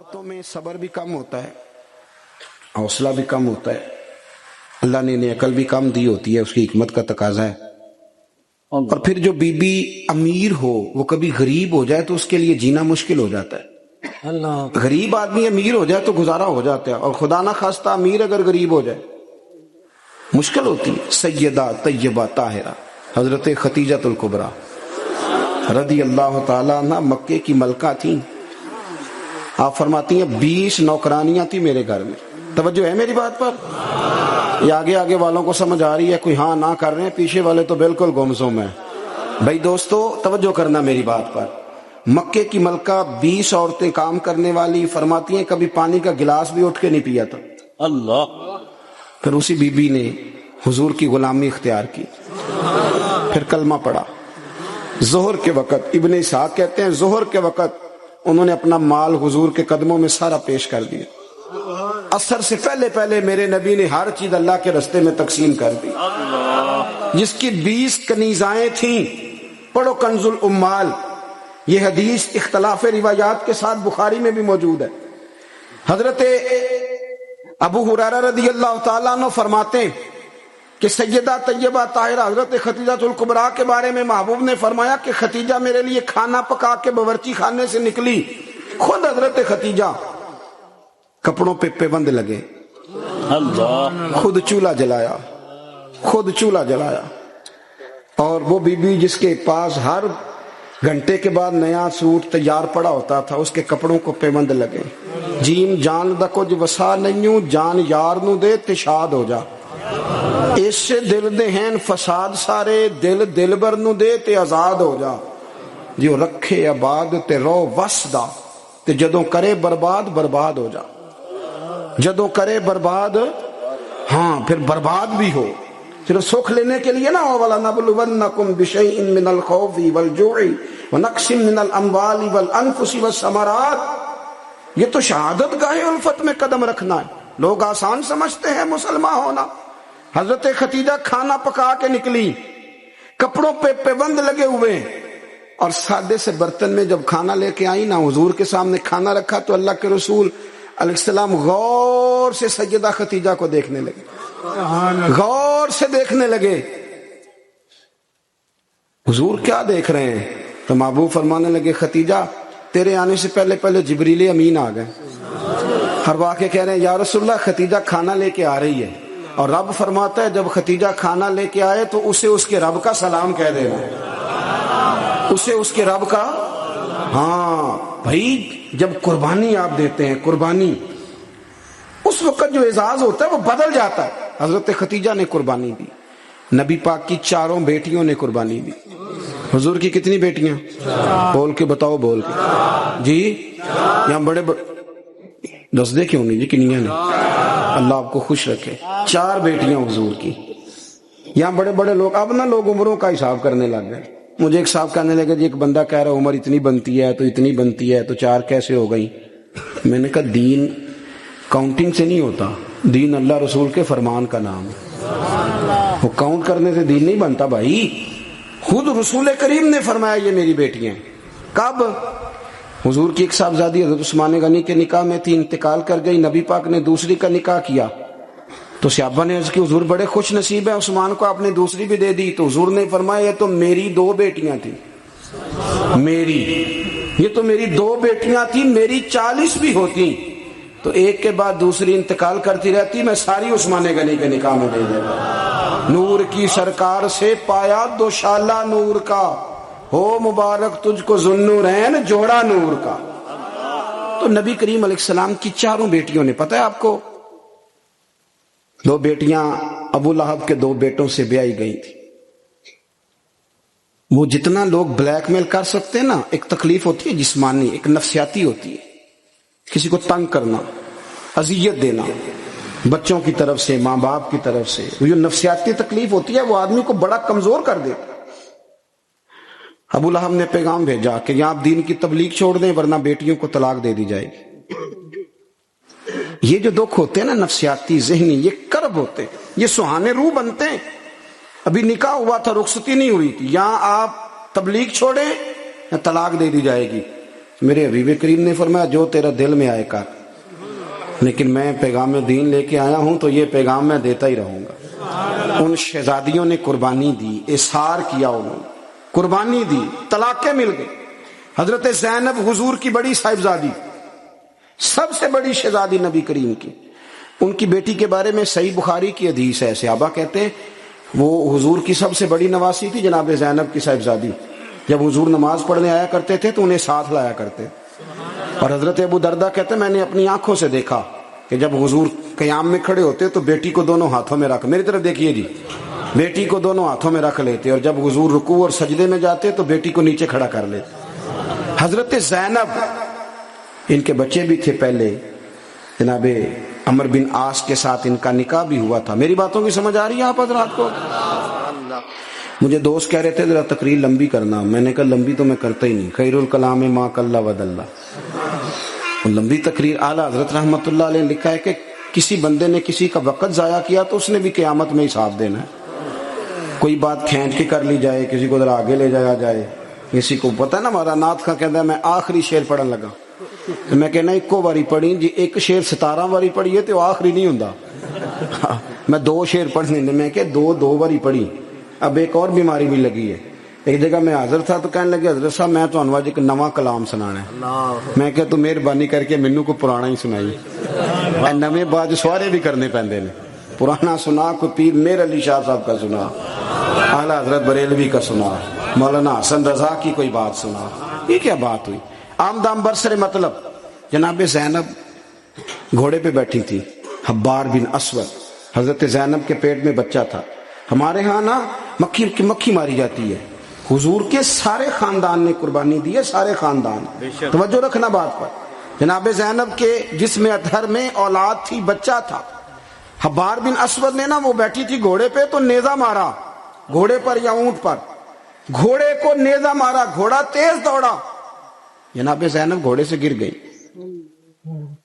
عورتوں میں صبر بھی کم ہوتا ہے، حوصلہ بھی کم ہوتا ہے، اللہ نے انہیں عقل بھی کم دی ہوتی ہے، اس کی حکمت کا تقاضا ہے۔ اور پھر جو بی بی امیر ہو وہ کبھی غریب ہو جائے تو اس کے لیے جینا مشکل ہو جاتا ہے۔ غریب آدمی امیر ہو جائے تو گزارا ہو جاتا ہے، اور خدا نہ خواستہ امیر اگر غریب ہو جائے مشکل ہوتی ہے۔ سیدہ طیبہ طاہرہ حضرت خدیجہ الکبریٰ رضی اللہ تعالیٰ عنہ مکے کی ملکہ تھیں۔ آپ فرماتی ہیں 20 نوکرانیاں تھیں میرے گھر میں۔ توجہ ہے میری بات پر؟ یہ آگے والوں کو سمجھ آ رہی ہے؟ کوئی ہاں نہ کر رہے ہیں، پیچھے والے تو بالکل گمسم ہیں۔ بھائی دوستو توجہ کرنا میری بات پر۔ مکے کی ملکہ 20 عورتیں کام کرنے والی، فرماتی ہیں کبھی پانی کا گلاس بھی اٹھ کے نہیں پیا تھا۔ اللہ۔ پھر اسی بی بی نے حضور کی غلامی اختیار کی، پھر کلمہ پڑھا۔ ظہر کے وقت ابن اسحاق کہتے ہیں ظہر کے وقت انہوں نے اپنا مال حضور کے قدموں میں سارا پیش کر دیا۔ عصر سے پہلے میرے نبی نے ہر چیز اللہ کے رستے میں تقسیم کر دی۔ جس کی 20 کنیزائیں تھیں، پڑھو کنز الاموال، یہ حدیث اختلاف روایات کے ساتھ بخاری میں بھی موجود ہے۔ حضرت ابو ہریرہ رضی اللہ تعالیٰ عنہ فرماتے ہیں کہ سیدہ طیبہ طاہرہ حضرت خدیجہ الکبریٰ کے بارے میں محبوب نے فرمایا کہ خدیجہ میرے لیے کھانا پکا کے باورچی خانے سے نکلی، خود حضرت خدیجہ کپڑوں پہ پیوند لگے، خود چولہا جلایا، اور وہ بی بی جس کے پاس ہر گھنٹے کے بعد نیا سوٹ تیار پڑا ہوتا تھا، اس کے کپڑوں کو پیوند لگے۔ جیم جان دا کچھ وسا نہیں، جان یار نو دے تے شاد ہو جا، اس سے دل دے ہیں فساد سارے، دل بر نو دے تے آزاد ہو جا، جو رکھے آباد تے رو وسدا، تے جدوں کرے برباد ہو جا، جدوں کرے برباد، ہاں پھر برباد بھی ہو۔ صرف سکھ لینے کے لیے نہ ہو، وَلَنَبْلُوَنَّكُمْ بِشَيْءٍ مِّنَ الْخَوْفِ وَالْجُوعِ وَنَقْصٍ مِّنَ الْأَمْوَالِ وَالْأَنفُسِ وَالثَّمَرَاتِ، یہ تو شہادت گاہ الفت میں قدم رکھنا ہے۔ لوگ آسان سمجھتے ہیں مسلمان ہونا۔ حضرت خدیجہ کھانا پکا کے نکلی، کپڑوں پہ پیوند لگے ہوئے، اور سادے سے برتن میں جب کھانا لے کے آئی نا، حضور کے سامنے کھانا رکھا تو اللہ کے رسول علیہ السلام غور سے سیدہ خدیجہ کو دیکھنے لگے، غور سے دیکھنے لگے۔ حضور کیا دیکھ رہے ہیں؟ تو محبوب فرمانے لگے خدیجہ تیرے آنے سے پہلے جبریل امین آ گئے۔ ہر واقع کہہ رہے ہیں یا رسول اللہ خدیجہ کھانا لے کے آ رہی ہے، اور رب فرماتا ہے جب خدیجہ کھانا لے کے آئے تو اسے اس کے رب کا سلام کہہ دینا، اسے اس کے رب کا۔ ہاں بھائی جب قربانی آپ دیتے ہیں، قربانی اس وقت جو اعزاز ہوتا ہے وہ بدل جاتا ہے۔ حضرت خدیجہ نے قربانی دی، نبی پاک کی 4 بیٹیوں نے قربانی دی۔ حضور کی کتنی بیٹیاں؟ بول کے بتاؤ، بول کے جی، یہاں بڑے دس دے کیوں نہیں جی، کنیاں نے؟ اللہ آپ کو خوش رکھے۔ 4 بیٹیاں حضور کی۔ یہاں بڑے لوگ اب نا لوگ عمروں کا حساب کرنے لگ گئے۔ مجھے ایک صاحب کہنے لگے جی ایک بندہ کہہ رہا عمر اتنی بنتی ہے تو اتنی بنتی ہے تو 4 کیسے ہو گئی؟ میں نے کہا دین کاؤنٹنگ سے نہیں ہوتا، دین اللہ رسول کے فرمان کا نام ہے، وہ کاؤنٹ کرنے سے دین نہیں بنتا بھائی۔ خود رسول کریم نے فرمایا یہ میری بیٹیاں۔ کب؟ حضور کی ایک صاحبزادی حضرت عثمان غنی کے نکاح میں تھی، انتقال کر گئی، نبی پاک نے دوسری کا نکاح کیا تو صحابہ نے عرض کی حضور بڑے خوش نصیب ہیں، عثمان کو آپ نے دوسری بھی دے دی۔ تو حضور نے فرمایا یہ تو میری 2 بیٹیاں تھیں، یہ تو میری 2 بیٹیاں تھیں، میری 40 بھی ہوتی تو ایک کے بعد دوسری انتقال کرتی رہتی، میں ساری عثمان غنی کے نکاح میں دے دیتا۔ نور کی سرکار سے پایا دوشالہ نور کا، ہو مبارک تجھ کو ذوالنورین جوڑا نور کا۔ تو نبی کریم علیہ السلام کی 4 بیٹیوں نے، پتہ ہے آپ کو، 2 بیٹیاں ابو لہب کے 2 بیٹوں سے بیائی گئی تھی۔ وہ جتنا لوگ بلیک میل کر سکتے ہیں نا، ایک تکلیف ہوتی ہے جسمانی، ایک نفسیاتی ہوتی ہے، کسی کو تنگ کرنا، اذیت دینا، بچوں کی طرف سے، ماں باپ کی طرف سے، وہ جو نفسیاتی تکلیف ہوتی ہے وہ آدمی کو بڑا کمزور کر دیتا۔ ابو لہب نے پیغام بھیجا کہ یہاں آپ دین کی تبلیغ چھوڑ دیں ورنہ بیٹیوں کو طلاق دے دی جائے گی۔ یہ جو دکھ ہوتے ہیں نا نفسیاتی ذہنی، یہ کرب ہوتے ہیں، یہ سہانے روح بنتے ہیں۔ ابھی نکاح ہوا تھا، رخصتی نہیں ہوئی تھی، یہاں آپ تبلیغ چھوڑیں یا طلاق دے دی جائے گی۔ میرے حبیب کریم نے فرمایا جو تیرا دل میں آئے کر، لیکن میں پیغام دین لے کے آیا ہوں تو یہ پیغام میں دیتا ہی رہوں گا۔ ان شہزادیوں نے قربانی دی، اصرار کیا، انہوں نے قربانی دی، طلاقیں مل گئی۔ حضرت زینب حضور کی بڑی صاحبزادی، سب سے بڑی شہزادی نبی کریم کی، ان کی بیٹی کے بارے میں صحیح بخاری کی حدیث ہے، صحابہ کہتے ہیں وہ حضور کی سب سے بڑی نواسی تھی جناب زینب کی صاحبزادی۔ جب حضور نماز پڑھنے آیا کرتے تھے تو انہیں ساتھ لایا کرتے، اور حضرت ابو دردہ کہتے ہیں میں نے اپنی آنکھوں سے دیکھا کہ جب حضور قیام میں کھڑے ہوتے تو بیٹی کو دونوں ہاتھوں میں رکھ، میری طرف دیکھیے جی، بیٹی کو دونوں ہاتھوں میں رکھ لیتے، اور جب حضور رکوع اور سجدے میں جاتے تو بیٹی کو نیچے کھڑا کر لیتے۔ حضرت زینب، ان کے بچے بھی تھے پہلے، جناب عمر بن عاص کے ساتھ ان کا نکاح بھی ہوا تھا۔ میری باتوں کی سمجھ آ رہی ہے آپ حضرات کو؟ مجھے دوست کہہ رہے تھے ذرا تقریر لمبی کرنا، میں نے کہا لمبی تو میں کرتا ہی نہیں، خیر الکلام ما قل ودل۔ لمبی تقریر، اعلیٰ حضرت رحمۃ اللہ علیہ لکھا ہے کہ کسی بندے نے کسی کا وقت ضائع کیا تو اس نے بھی قیامت میں حساب دینا ہے۔ کوئی بات کھینچ کے کر لی جائے، کسی کو ذرا آگے لے جایا جائے، کسی کو پتہ ہے نا ہمارا نعت کا کہتا ہے میں آخری شعر پڑھن لگا تو میں کہنا ایکو واری پڑھی جی، ایک شعر 17 واری پڑھیے تو آخری نہیں ہوندا، میں 2 شعر پڑھنے میں کہ 2 واری پڑھی۔ اب ایک اور بیماری بھی لگی ہے، ایک جگہ میں حاضر تھا تو کہنے لگے حضرت صاحب میں تو ایک نواں کلام سنانا ہے، میں کہ تو مہربانی کر کے مینوں کو پرانا ہی سنائی، نویں باج سوارے بھی کرنے پیندے نے، پرانا سنا کوئی پیر میر علی شاہ صاحب کا سنا، اعلیٰ حضرت بریلوی کا سنا، مولانا حسن رضا کی کوئی بات سنا، یہ کیا بات ہوئی؟ آمدام برسر مطلب جناب زینب گھوڑے پہ بیٹھی تھی، حبار بن اسود، حضرت زینب کے پیٹ میں بچہ تھا۔ ہمارے ہاں نا مکھی ماری جاتی ہے، حضور کے سارے خاندان نے قربانی دی ہے، سارے خاندان، توجہ رکھنا بات پر۔ جناب زینب کے جسم اطہر میں اولاد تھی، بچہ تھا۔ حبار بن اسود نے نا وہ بیٹھی تھی گھوڑے پہ تو نیزہ مارا، گھوڑے پر یا اونٹ پر، گھوڑے کو نیزہ مارا، گھوڑا تیز دوڑا، جناب زینب گھوڑے سے گر گئی،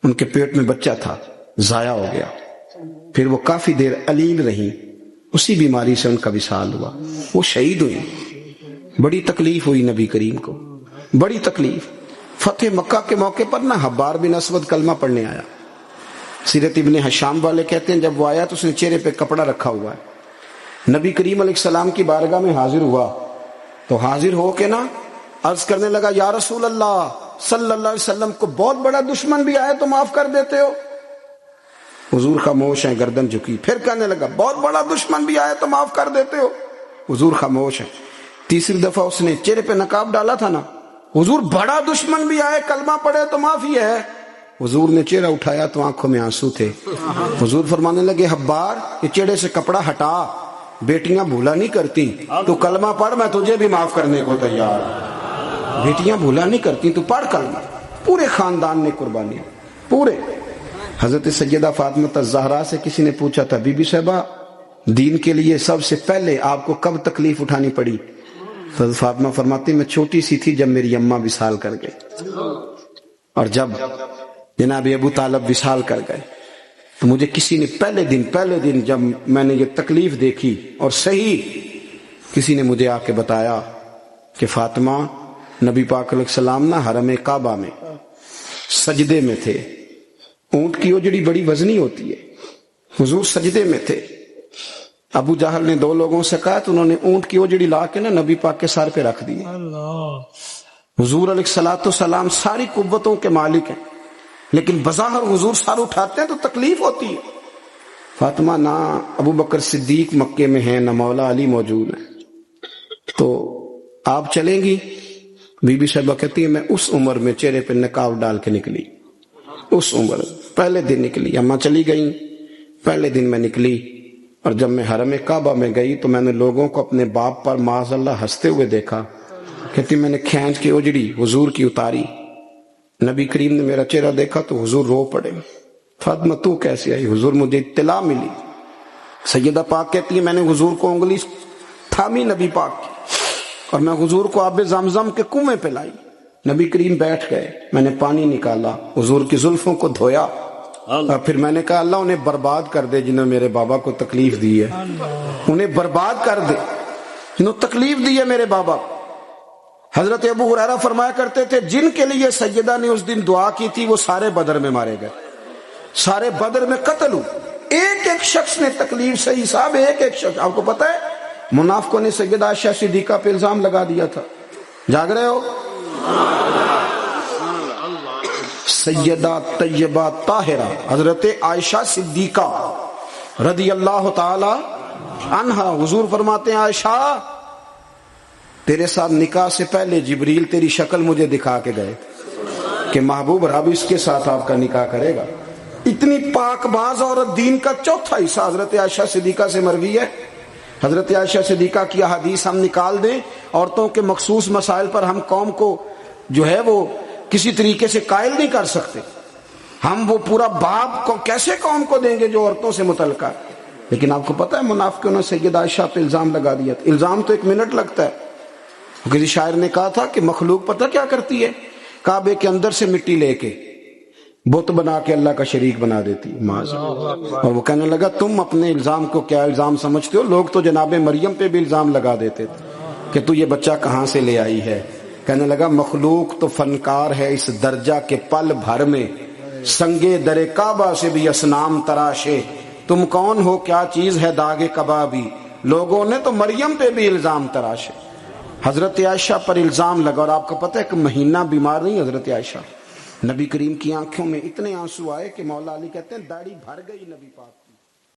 ان کے پیٹ میں بچہ تھا، ضائع ہو گیا۔ پھر وہ کافی دیر علیل رہی، اسی بیماری سے ان کا وصال ہوا، وہ شہید ہوئی۔ بڑی تکلیف ہوئی نبی کریم کو، بڑی تکلیف۔ فتح مکہ کے موقع پر نا حبار بن اسود کلمہ پڑھنے آیا، سیرت ابن حشام والے کہتے ہیں جب وہ آیا تو اس نے چہرے پہ کپڑا رکھا ہوا ہے، نبی کریم علیہ السلام کی بارگاہ میں حاضر ہوا تو حاضر ہو کے نا عرض کرنے لگا یا رسول اللہ صلی اللہ علیہ وسلم کو بہت بڑا دشمن بھی آئے تو معاف کر دیتے ہو؟ حضور خاموش ہیں، گردن جھکی۔ پھر کہنے لگا بہت بڑا دشمن بھی آئے تو معاف کر دیتے ہو؟ حضور خاموش ہیں۔ تیسری دفعہ اس نے چہرے پہ نقاب ڈالا تھا نا، حضور بڑا دشمن بھی آئے کلمہ پڑھے تو معافی ہے؟ حضور نے چہرہ اٹھایا تو آنکھوں میں آنسو تھے۔ حضور فرمانے لگے حبار یہ چہرے سے کپڑا ہٹا، بیٹیاں بھولا نہیں کرتی، تو کلمہ پڑھ میں تجھے بھی معاف کرنے کو تیار ہوں۔ بیٹیاں بھولا نہیں کرتی، تو پڑھ کلمہ۔ پورے خاندان نے قربانی، پورے۔ حضرت سیدہ فاطمہ الزہرا سے کسی نے پوچھا تھا بی بی صاحبہ دین کے لیے سب سے پہلے آپ کو کب تکلیف اٹھانی پڑی؟ حضرت فاطمہ فرماتی میں چھوٹی سی تھی جب میری اماں وصال کر گئی، اور جب جناب ابو طالب وصال کر گئے تو مجھے کسی نے پہلے دن جب میں نے یہ تکلیف دیکھی اور صحیح کسی نے مجھے آ کے بتایا کہ فاطمہ نبی پاک علیہ السلام نا حرم کعبہ میں سجدے میں تھے، اونٹ کی اجڑی بڑی وزنی ہوتی ہے، حضور سجدے میں تھے، ابو جہل نے 2 لوگوں سے کہا تو انہوں نے اونٹ کی اجڑی لا کے نا نبی پاک کے سر پہ رکھ دی۔ حضور علیہ الصلوۃ والسلام ساری قوتوں کے مالک ہیں، لیکن بظاہر حضور سر اٹھاتے ہیں تو تکلیف ہوتی ہے۔ فاطمہ نہ ابو بکر صدیق مکے میں ہیں نہ مولا علی موجود ہیں، تو آپ چلیں گی؟ بی بی صاحبہ کہتی ہے میں اس عمر میں چہرے پہ نقاب ڈال کے نکلی، اس عمر پہلے دن نکلی، اماں چلی گئیں، پہلے دن میں نکلی، اور جب میں حرم کعبہ میں گئی تو میں نے لوگوں کو اپنے باپ پر معاذ اللہ ہنستے ہوئے دیکھا۔ کہتی میں نے کھینچ کے اجڑی حضور کی اتاری، نبی کریم نے میرا چہرہ دیکھا تو حضور رو پڑے، فاطمہ تو کیسے آئی؟ حضور مجھے اطلاع ملی۔ سیدہ پاک کہتی ہے میں نے حضور کو انگلی تھامی نبی پاک کی، اور میں حضور کو آب زمزم کے کنویں پہ لائی، نبی کریم بیٹھ گئے، میں نے پانی نکالا، حضور کی زلفوں کو دھویا، اور پھر میں نے کہا اللہ انہیں برباد کر دے جنہوں نے میرے بابا کو تکلیف دی ہے، انہیں برباد کر دے جنہوں تکلیف دی ہے میرے بابا۔ حضرت ابو ہریرہ فرمایا کرتے تھے جن کے لیے سیدہ نے اس دن دعا کی تھی وہ سارے بدر میں مارے گئے، سارے بدر میں قتل ہوئے۔ ایک ایک شخص نے تکلیف صحیح صاحب، ایک ایک شخص۔ آپ کو پتا ہے منافقوں نے سیدہ عائشہ صدیقہ پہ الزام لگا دیا تھا، جاگ رہے ہو؟ سیدہ طیبہ طاہرہ حضرت عائشہ صدیقہ رضی اللہ تعالی عنہا، حضور فرماتے ہیں عائشہ تیرے ساتھ نکاح سے پہلے جبریل تیری شکل مجھے دکھا کے گئے کہ محبوب رب اس کے ساتھ آپ کا نکاح کرے گا۔ اتنی پاک باز عورت، دین کا چوتھا حصہ حضرت عائشہ صدیقہ سے مروی ہے۔ حضرت عائشہ صدیقہ کی احادیث ہم نکال دیں، عورتوں کے مخصوص مسائل پر ہم قوم کو جو ہے وہ کسی طریقے سے قائل نہیں کر سکتے، ہم وہ پورا باب کو کیسے قوم کو دیں گے جو عورتوں سے متعلقہ ہے۔ لیکن آپ کو پتا ہے منافقوں نے سیدہ عائشہ پہ الزام لگا دیا تھا۔ الزام تو 1 منٹ لگتا ہے۔ کسی شاعر نے کہا تھا کہ مخلوق پتہ کیا کرتی ہے، کعبے کے اندر سے مٹی لے کے بت بنا کے اللہ کا شریک بنا دیتی، اور وہ کہنے لگا تم اپنے الزام کو کیا الزام سمجھتے ہو؟ لوگ تو جناب مریم پہ بھی الزام لگا دیتے تھے کہ تو یہ بچہ کہاں سے لے آئی ہے۔ کہنے لگا مخلوق تو فنکار ہے اس درجہ کے پل بھر میں، سنگے در کعبہ سے بھی اصنام تراشے، تم کون ہو کیا چیز ہے داغ کبابی، لوگوں نے تو مریم پہ بھی الزام تراشے۔ حضرت عائشہ پر الزام لگا، اور آپ کو پتہ ہے کہ مہینہ بیمار نہیں حضرت عائشہ، نبی کریم کی آنکھوں میں اتنے آنسو آئے کہ مولا علی کہتے ہیں داڑھی بھر گئی نبی پاک۔